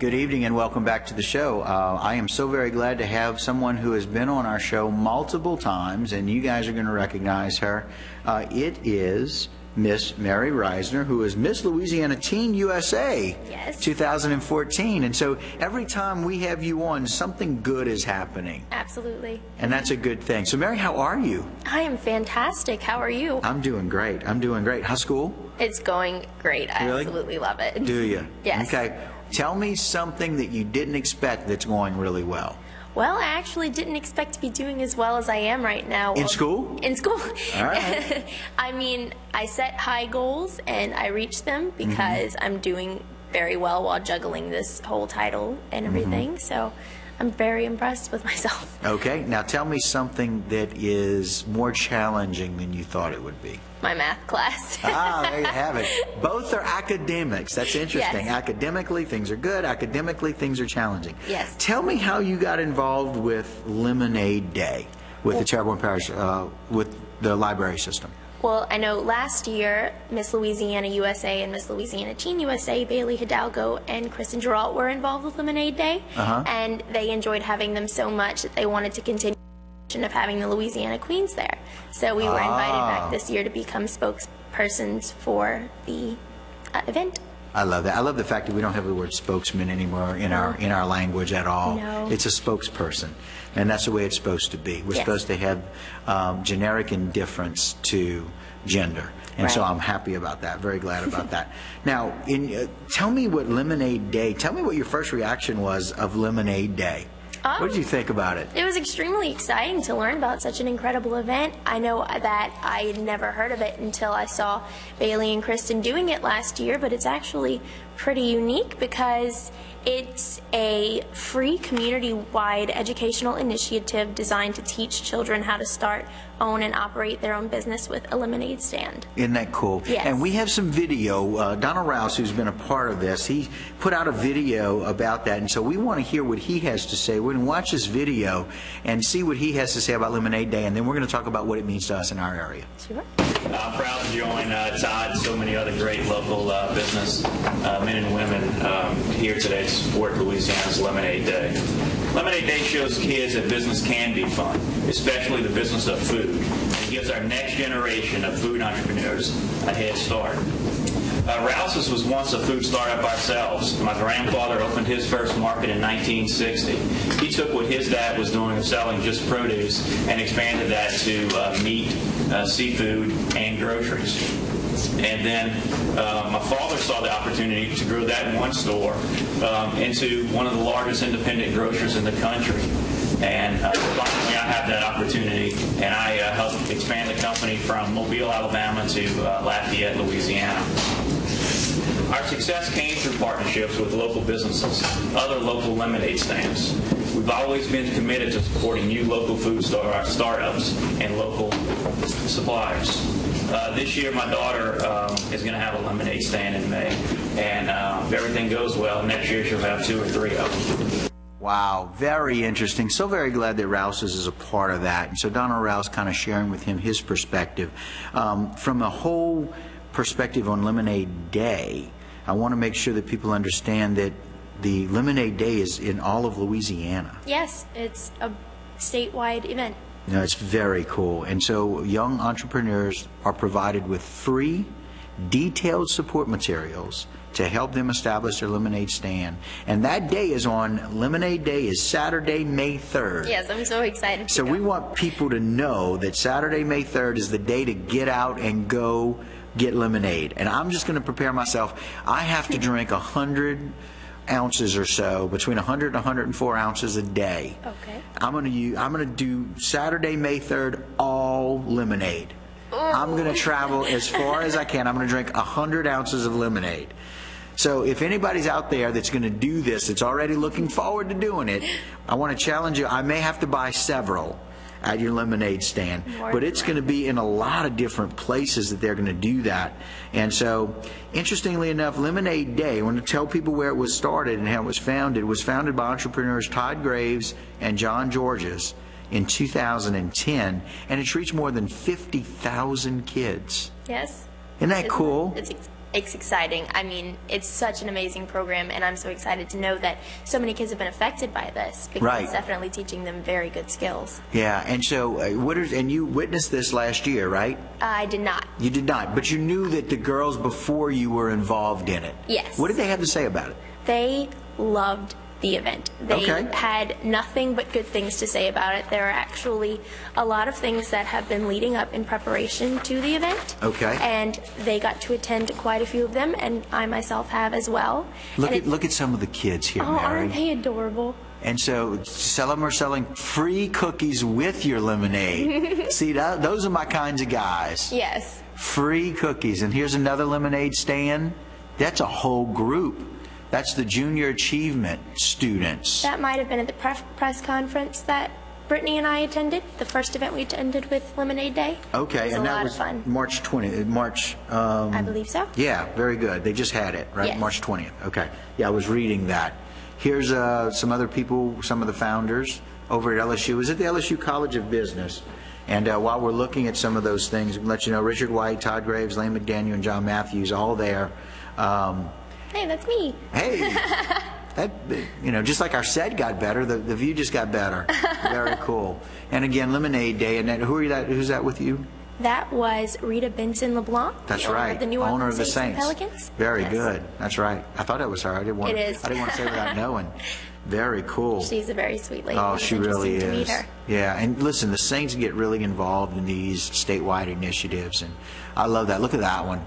Good evening and welcome back to the show. I am so very glad to have someone who has been on our show multiple times, and you guys are going to recognize her. It is Miss Mary Reisner, who is Miss Louisiana Teen USA 2014. And so every time we have you on, something good is happening. Absolutely. And that's a good thing. So Mary, how are you? I am fantastic. How are you? I'm doing great. I'm doing great. How's school? It's going great. I absolutely love it. Do you? Yes. Okay. Tell me something that you didn't expect that's going really well. Well, I actually didn't expect to be doing as well as I am right now. In school? In school. All right. I mean, I set high goals and I reached them because I'm doing very well while juggling this whole title and everything. So I'm very impressed with myself. Okay. Now tell me something that is more challenging than you thought it would be. My math class. There you have it. Both are academics. That's interesting. Yes. Academically, things are good. Academically, things are challenging. Yes. Tell me how you got involved with Lemonade Day with the Terrebonne Parish, with the library system. Well, I know last year, Miss Louisiana USA and Miss Louisiana Teen USA, Bailey Hidalgo and Kristen Geralt were involved with Lemonade Day, and they enjoyed having them so much that they wanted to continue of having the Louisiana Queens there. So we were invited back this year to become spokespersons for the event. I love that. I love the fact that we don't have the word spokesman anymore in our language at all. No. It's a spokesperson, and that's the way it's supposed to be. We're supposed to have generic indifference to gender, and so I'm happy about that. Very glad about that. Now, tell me what Lemonade Day. Tell me what your first reaction was of Lemonade Day. What did you think about it? It was extremely exciting to learn about such an incredible event. I know that I had never heard of it until I saw Bailey and Kristen doing it last year, but it's actually pretty unique because it's a free community-wide educational initiative designed to teach children how to start, own, and operate their own business with a lemonade stand. Isn't that cool? Yes. And we have some video. Donald Rouse, who's been a part of this, he put out a video about that, and so we want to hear what he has to say. We're going to watch this video and see what he has to say about Lemonade Day, and then we're going to talk about what it means to us in our area. Sure. I'm proud to join Todd and so many other great local business men and women here today to support Louisiana's Lemonade Day. Lemonade Day shows kids that business can be fun, especially the business of food, and gives our next generation of food entrepreneurs a head start. Rouse's was once a food startup ourselves. My grandfather opened his first market in 1960. He took what his dad was doing of selling just produce and expanded that to meat, seafood, and groceries. And then my father saw the opportunity to grow that in one store into one of the largest independent grocers in the country. And finally I had that opportunity, and I helped expand the company from Mobile, Alabama to Lafayette, Louisiana. Our success came through partnerships with local businesses, other local lemonade stands. We've always been committed to supporting new local food startups and local suppliers. This year, my daughter is going to have a lemonade stand in May, and if everything goes well, next year she'll have 2 or 3 of them. Wow, very interesting. So very glad that Rouse's is a part of that. And so Donald Rouse kind of sharing with him his perspective. From a whole perspective on Lemonade Day, I want to make sure that people understand that the Lemonade Day is in all of Louisiana. Yes, it's a statewide event. No, it's very cool. And so young entrepreneurs are provided with free, detailed support materials to help them establish their lemonade stand. And that day is on, Lemonade Day is Saturday, May 3rd. Yes, I'm so excited to So go. we want people to know that Saturday, May 3rd is the day to get out and go get lemonade. And I'm just going to prepare myself. I have to drink 100 ounces or so, between 100 and 104 ounces a day. Okay. I'm going to do Saturday, May 3rd, all lemonade. Ooh. I'm going to travel as far as I can. I'm going to drink 100 ounces of lemonade. So if anybody's out there that's going to do this, that's already looking forward to doing it, I want to challenge you. I may have to buy several at your lemonade stand, but it's going to be in a lot of different places that they're going to do that. And so, interestingly enough, Lemonade Day, I want to tell people where it was started and how it was founded. It was founded by entrepreneurs Todd Graves and John Georges in 2010, and it's reached more than 50,000 kids. Yes. Isn't that cool? It's it's exciting. I mean, it's such an amazing program, and I'm so excited to know that so many kids have been affected by this, because Right. it's definitely teaching them very good skills. Yeah, and so and you witnessed this last year, right? I did not. You did not, but you knew that the girls before you were involved in it. Yes. What did they have to say about it? They loved the event. They Okay. had nothing but good things to say about it. There are actually a lot of things that have been leading up in preparation to the event. Okay. And they got to attend quite a few of them, and I myself have as well. Look at some of the kids here, Oh, Mary. aren't they adorable? And so some of them are selling free cookies with your lemonade. See, those are my kinds of guys. Yes. Free cookies. And here's another lemonade stand. That's a whole group. That's the junior achievement students. That might have been at the press conference that Brittany and I attended, the first event we attended with Lemonade Day. Okay, It was and a that lot was of fun. March 20th. March. I believe so. Yeah, very good. They just had it, right? Yes. March 20th. Okay. Yeah, I was reading that. Here's some other people, some of the founders over at LSU. It was at the LSU College of Business. And while we're looking at some of those things, we'll let you know Richard White, Todd Graves, Lane McDaniel, and John Matthews, all there. Hey, that's me. Hey, that, just like our set got better, the view just got better. Very cool. And again, Lemonade Day. And who's that with you? That was Rita Benson LeBlanc. That's the owner right. Of the New Owner Orleans of the Saints and Saints. Pelicans. Very Yes. good. That's right. I thought that was her. I didn't want. It is. I didn't want to say without knowing. Very cool. She's a very sweet lady. Oh, It was she really interesting to meet is. her. Yeah, and listen, the Saints get really involved in these statewide initiatives, and I love that. Look at that one.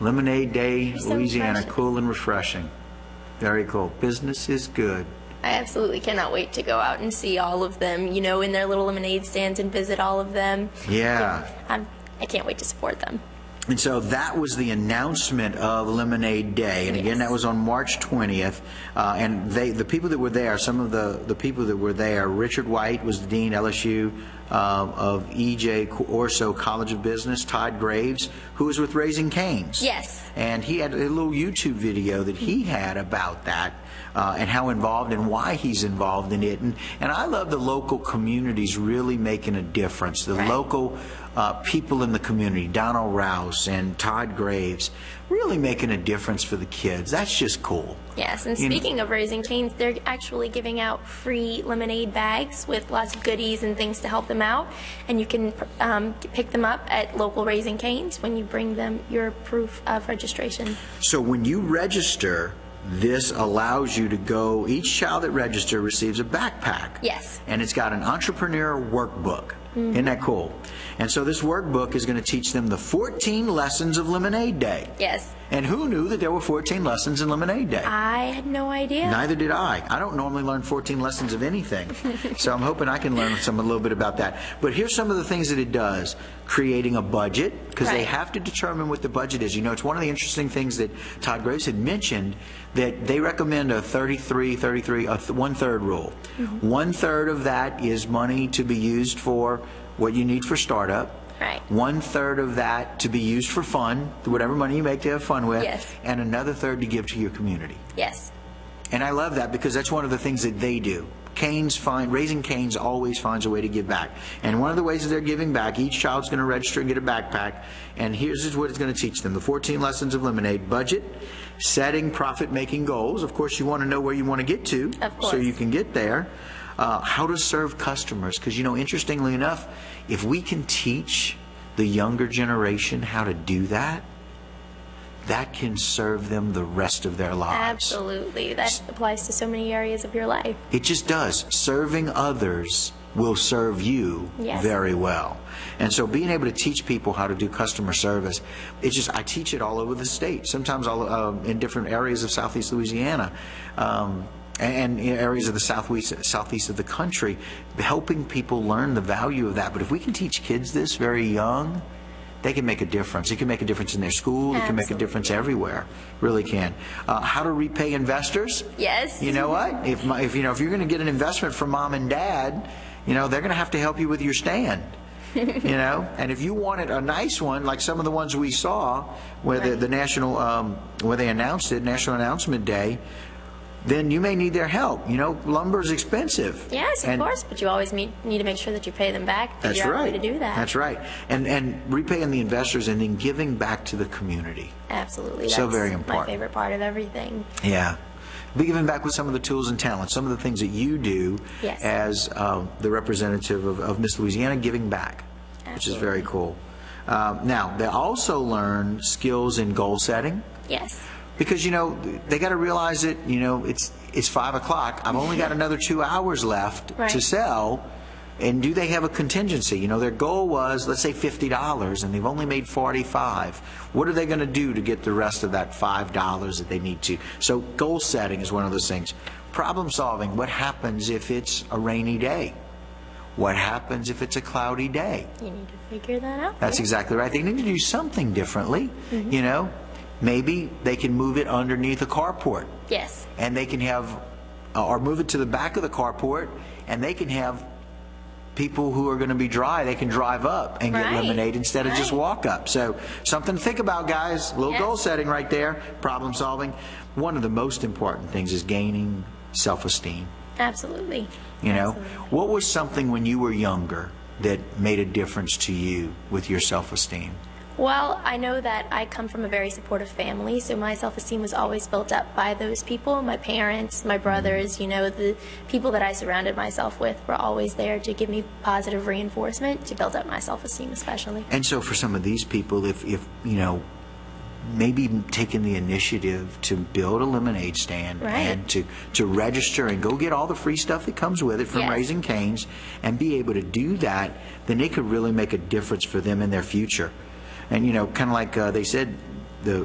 Lemonade Day, They're so Louisiana, precious. cool and refreshing. Very cool. Business is good. I absolutely cannot wait to go out and see all of them, in their little lemonade stands and visit all of them. Yeah. I can't wait to support them. And so that was the announcement of Lemonade Day. And again, Yes. that was on March 20th. And the people that were there, some of the people that were there, Richard White was the dean, LSU, of E.J. Orso College of Business, Todd Graves, who was with Raising Cane's. Yes. And he had a little YouTube video that he had about that. And how involved and why he's involved in it. And I love the local communities really making a difference. The Right. local people in the community, Donald Rouse and Todd Graves, really making a difference for the kids. That's just cool. Yes, and You know- speaking of Raising Cane's, they're actually giving out free lemonade bags with lots of goodies and things to help them out. And you can pick them up at local Raising Cane's when you bring them your proof of registration. So when you register, this allows you to go, each child that registers receives a backpack. Yes. And it's got an entrepreneur workbook. Isn't that cool? And so this workbook is going to teach them the 14 lessons of Lemonade Day. Yes. And who knew that there were 14 lessons in Lemonade Day? I had no idea. Neither did I. I don't normally learn 14 lessons of anything. So I'm hoping I can learn a little bit about that. But here's some of the things that it does. Creating a budget, because they Right. have to determine what the budget is. It's one of the interesting things that Todd Graves had mentioned, that they recommend a 1/3 rule. 1/3 of that is money to be used for what you need for startup. Right. 1/3 of that to be used for fun, whatever money you make to have fun with. Yes. And another third to give to your community. Yes. And I love that because that's one of the things that they do. Raising Cane's always finds a way to give back. And one of the ways that they're giving back, each child's going to register and get a backpack. And here's what it's going to teach them. The 14 lessons of Lemonade: budget, setting profit-making goals. Of course, you want to know where you want to get to. Of course. So you can get there. How to serve customers. Because, interestingly enough, if we can teach the younger generation how to do that, that can serve them the rest of their lives. Absolutely. That applies to so many areas of your life. It just does. Serving others will serve you Yes. very well. And so being able to teach people how to do customer service, I teach it all over the state, sometimes in different areas of Southeast Louisiana. And in areas of the southeast of the country, helping people learn the value of that. But if we can teach kids this very young, they can make a difference. It can make a difference in their school. It can make a Absolutely. difference everywhere. Really can. How to repay investors. Yes. You know what? If you're going to get an investment from mom and dad, they're going to have to help you with your stand. And if you wanted a nice one, like some of the ones we saw, where the national, where they announced it, National Announcement Day. then you may need their help. You know, lumber's expensive. Yes, of course, but you always need to make sure that you pay them back. That's Figure out a right. way to do that. That's right. And repaying the investors and then giving back to the community. Absolutely. So That's very my important. favorite part of everything. Yeah. Be giving back with some of the tools and talents, some of the things that you do Yes. as the representative of Miss Louisiana, giving back, which is very cool. Now, they also learn skills in goal setting. Yes. Because, you know, they got to realize that, you know, it's 5 o'clock. I've only got another 2 hours left Right. to sell. And do they have a contingency? You know, their goal was, let's say, $50, and they've only made $45. What are they going to do to get the rest of that $5 that they need to? So goal setting is one of those things. Problem solving. What happens if it's a rainy day? What happens if it's a cloudy day? You need to figure that out. That's exactly right. They need to do something differently, you know. Maybe they can move it underneath a carport. Yes. And they can have, or move it to the back of the carport, and they can have people who are going to be dry, they can drive up and get Right. lemonade instead of just walk up. So something to think about, guys. A little Yes. goal setting right there, problem solving. One of the most important things is gaining self-esteem. Absolutely. You know, Absolutely. what was something when you were younger that made a difference to you with your self-esteem? Well, I know that I come from a very supportive family, so my self-esteem was always built up by those people, my parents, my brothers, you know, the people that I surrounded myself with were always there to give me positive reinforcement to build up my self-esteem especially. And so for some of these people, if you know, maybe taking the initiative to build a lemonade stand Right. and to register and go get all the free stuff that comes with it from Yes. Raising Cane's and be able to do that, then it could really make a difference for them in their future. And, you know, kind of like they said,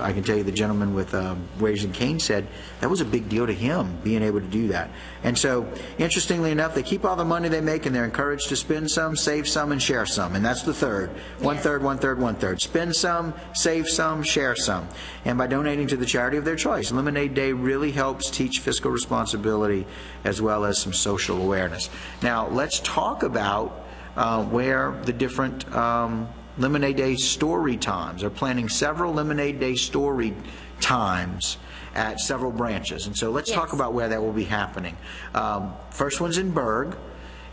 I can tell you the gentleman with Raising Cane's said that was a big deal to him, being able to do that. And so, interestingly enough, they keep all the money they make and they're encouraged to spend some, save some, and share some. And that's the third. One third, one third, one third. Spend some, save some, share some. And by donating to the charity of their choice. Lemonade Day really helps teach fiscal responsibility as well as some social awareness. Now, let's talk about where the different Lemonade Day story times. They're planning several Lemonade Day story times at several branches. And so let's talk about where that will be happening. First one's in Berg,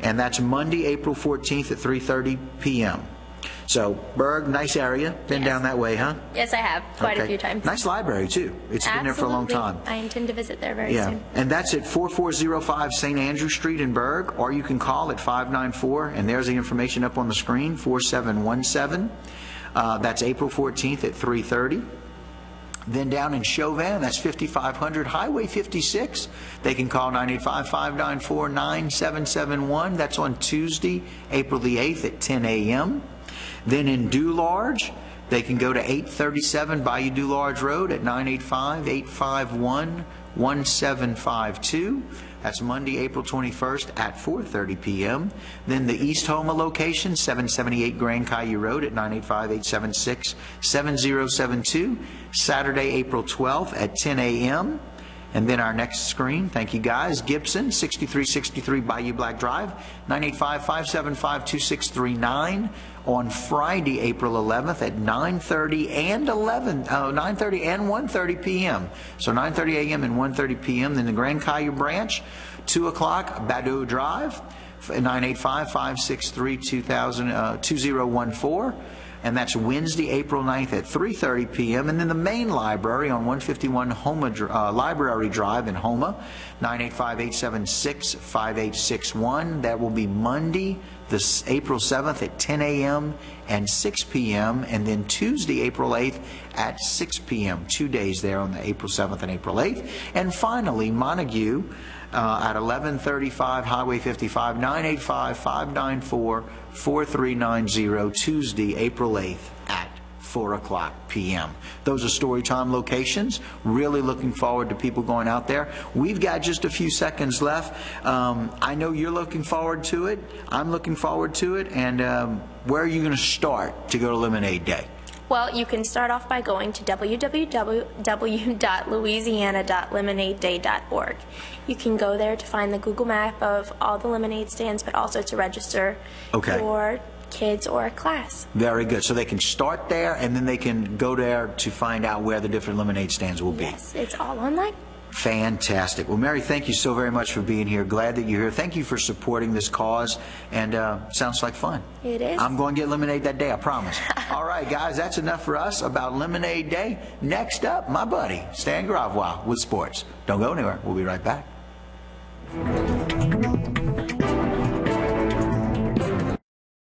and that's Monday, April 14th at 3:30 p.m. So Berg, nice area. Been down that way, huh? Yes, I have quite a few times. Nice library, too. It's been there for a long time. I intend to visit there very soon. And that's at 4405 St. Andrew Street in Berg, or you can call at 594, and there's the information up on the screen, 4717. That's April 14th at 3:30. Then down in Chauvin, that's 5500 Highway 56. They can call 985-594-9771. That's on Tuesday, April the 8th at 10 a.m. Then in Dularge, they can go to 837 Bayou Dularge Road at 985-851-1752. That's Monday, April 21st at 4:30 p.m. Then the East Homa location, 778 Grand Caillou Road at 985-876-7072. Saturday, April 12th at 10 a.m. And then our next screen, thank you guys, Gibson, 6363 Bayou Black Drive, 985-575-2639 on Friday, April 11th at 9:30 and 1:30 p.m. So 9:30 a.m. and 1:30 p.m. Then the Grand Caillou branch, 2 o'clock, Badeau Drive, 985-563-2014. And that's Wednesday, April 9th at 3:30 p.m. And then the main library on 151 Homa Library Drive in Homa, 985-876-5861. That will be Monday, April 7th at 10 a.m. and 6 p.m. And then Tuesday, April 8th at 6 p.m. 2 days there on the April 7th and April 8th. And finally, Montague at 1135 Highway 55, 985-594-4390, Tuesday, April 8th at 4 o'clock p.m. Those are Storytime locations. Really looking forward to people going out there. We've got just a few seconds left. I know you're looking forward to it. I'm looking forward to it. And where are you going to start to go to Lemonade Day? Well, you can start off by going to www.louisiana.lemonadeday.org. You can go there to find the Google map of all the lemonade stands, but also to register your kids or a class. Very good. So they can start there, and then they can go there to find out where the different lemonade stands will be. Yes, it's all online. Fantastic. Well, Mary, thank you so very much for being here. Glad that you're here. Thank you for supporting this cause, and sounds like fun. It is. I'm going to get lemonade that day, I promise. All right, guys, that's enough for us about Lemonade Day. Next up, my buddy, Stan Gravwell with sports. Don't go anywhere. We'll be right back.